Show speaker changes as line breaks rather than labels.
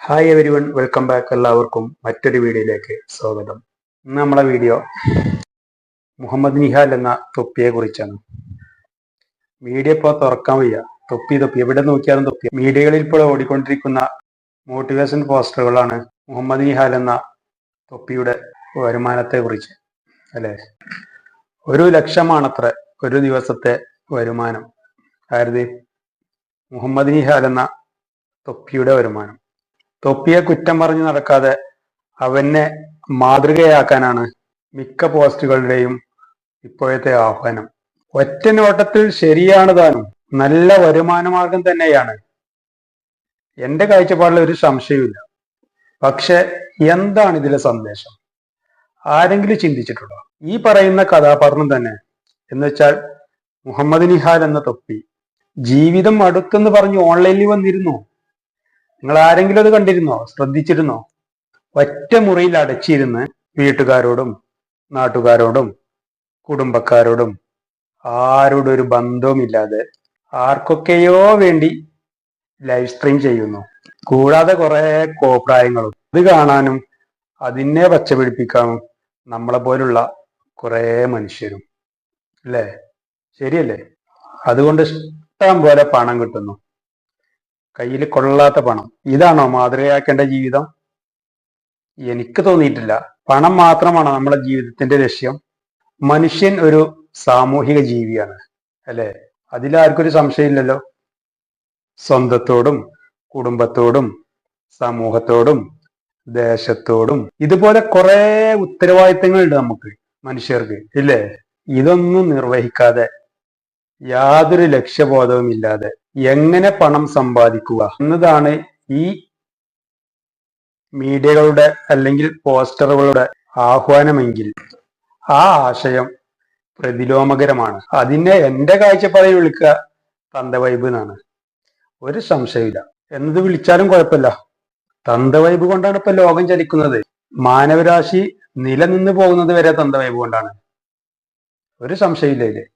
Hi every one, welcome back. എല്ലാവർക്കും മറ്റൊരു വീഡിയോയിലേക്ക് സ്വാഗതം. ഇന്ന് നമ്മളെ വീഡിയോ മുഹമ്മദ് നിഹാൽ എന്ന തൊപ്പിയെ കുറിച്ചാണ്. മീഡിയ ഇപ്പോൾ തുറക്കാൻ വയ്യ. തൊപ്പി എവിടെ നോക്കിയാലും തൊപ്പി. മീഡിയകളിൽ ഇപ്പോൾ ഓടിക്കൊണ്ടിരിക്കുന്ന മോട്ടിവേഷൻ പോസ്റ്ററുകളാണ് മുഹമ്മദ് നിഹാൽ എന്ന തൊപ്പിയുടെ വരുമാനത്തെ കുറിച്ച്, അല്ലേ? 1,00,000 ഒരു ദിവസത്തെ വരുമാനം. ആയത് മുഹമ്മദ് നിഹാൽ എന്ന തൊപ്പിയുടെ വരുമാനം. തൊപ്പിയെ കുറ്റം പറഞ്ഞ് നടക്കാതെ അവനെ മാതൃകയാക്കാനാണ് മിക്ക പോസ്റ്റുകളുടെയും ഇപ്പോഴത്തെ ആഹ്വാനം. ഒറ്റ നോട്ടത്തിൽ ശരിയാണ് താനും, നല്ല വരുമാന മാർഗം തന്നെയാണ്. എന്റെ കാഴ്ചപ്പാടിൽ ഒരു സംശയമില്ല. പക്ഷെ എന്താണ് ഇതിലെ സന്ദേശം? ആരെങ്കിലും ചിന്തിച്ചിട്ടുണ്ടോ? ഈ പറയുന്ന കഥാപാത്രം തന്നെ എന്ന് വെച്ചാൽ മുഹമ്മദ് നിഹാൽ എന്ന തൊപ്പി ജീവിതം അടുത്തെന്ന് പറഞ്ഞ് ഓൺലൈനിൽ വന്നിരുന്നു. നിങ്ങൾ ആരെങ്കിലും അത് കണ്ടിരുന്നോ? ശ്രദ്ധിച്ചിരുന്നോ? ഒറ്റ മുറിയിൽ അടച്ചിരുന്ന് വീട്ടുകാരോടും നാട്ടുകാരോടും കുടുംബക്കാരോടും ആരോടും ഒരു ബന്ധവുമില്ലാതെ ആർക്കൊക്കെയോ വേണ്ടി ലൈവ് സ്ട്രീം ചെയ്യുന്നു. കൂടാതെ കുറെ കോപ്രായങ്ങളും. ഇത് കാണാനും അതിനെ പച്ചപിടിപ്പിക്കാനും നമ്മളെ പോലുള്ള കുറെ മനുഷ്യരും, അല്ലേ? ശരിയല്ലേ? അതുകൊണ്ട് ഇഷ്ടം പോലെ പണം കിട്ടുന്നു, കയ്യിൽ കൊള്ളാത്ത പണം. ഇതാണോ മാതൃകയാക്കേണ്ട ജീവിതം? എനിക്ക് തോന്നിയിട്ടില്ല. പണം മാത്രമാണ് നമ്മുടെ ജീവിതത്തിന്റെ ലക്ഷ്യം. മനുഷ്യൻ ഒരു സാമൂഹിക ജീവിയാണ്, അല്ലെ? അതിലാർക്കൊരു സംശയമില്ലല്ലോ. സ്വന്തത്തോടും കുടുംബത്തോടും സമൂഹത്തോടും ദേശത്തോടും ഇതുപോലെ കുറെ ഉത്തരവാദിത്തങ്ങളുണ്ട് നമുക്ക് മനുഷ്യർക്ക്, ഇല്ലേ? ഇതൊന്നും നിർവഹിക്കാതെ യാതൊരു ലക്ഷ്യബോധവും ഇല്ലാതെ എങ്ങനെ പണം സമ്പാദിക്കുക എന്നതാണ് ഈ മീഡിയകളുടെ അല്ലെങ്കിൽ പോസ്റ്ററുകളുടെ ആഹ്വാനമെങ്കിൽ ആ ആശയം പ്രതിലോമകരമാണ്. അതിനെ എന്റെ കാഴ്ചപ്പാടിൽ വിളിക്കുക തന്തവൈബ് എന്നാണ്. ഒരു സംശയമില്ല. എന്നത് വിളിച്ചാലും കുഴപ്പമില്ല. തന്തവൈബ് കൊണ്ടാണ് ഇപ്പൊ ലോകം ചലിക്കുന്നത്. മാനവരാശി നിലനിന്ന് പോകുന്നത് വരെ തന്തവൈബ് കൊണ്ടാണ്. ഒരു സംശയമില്ല ഇതില്.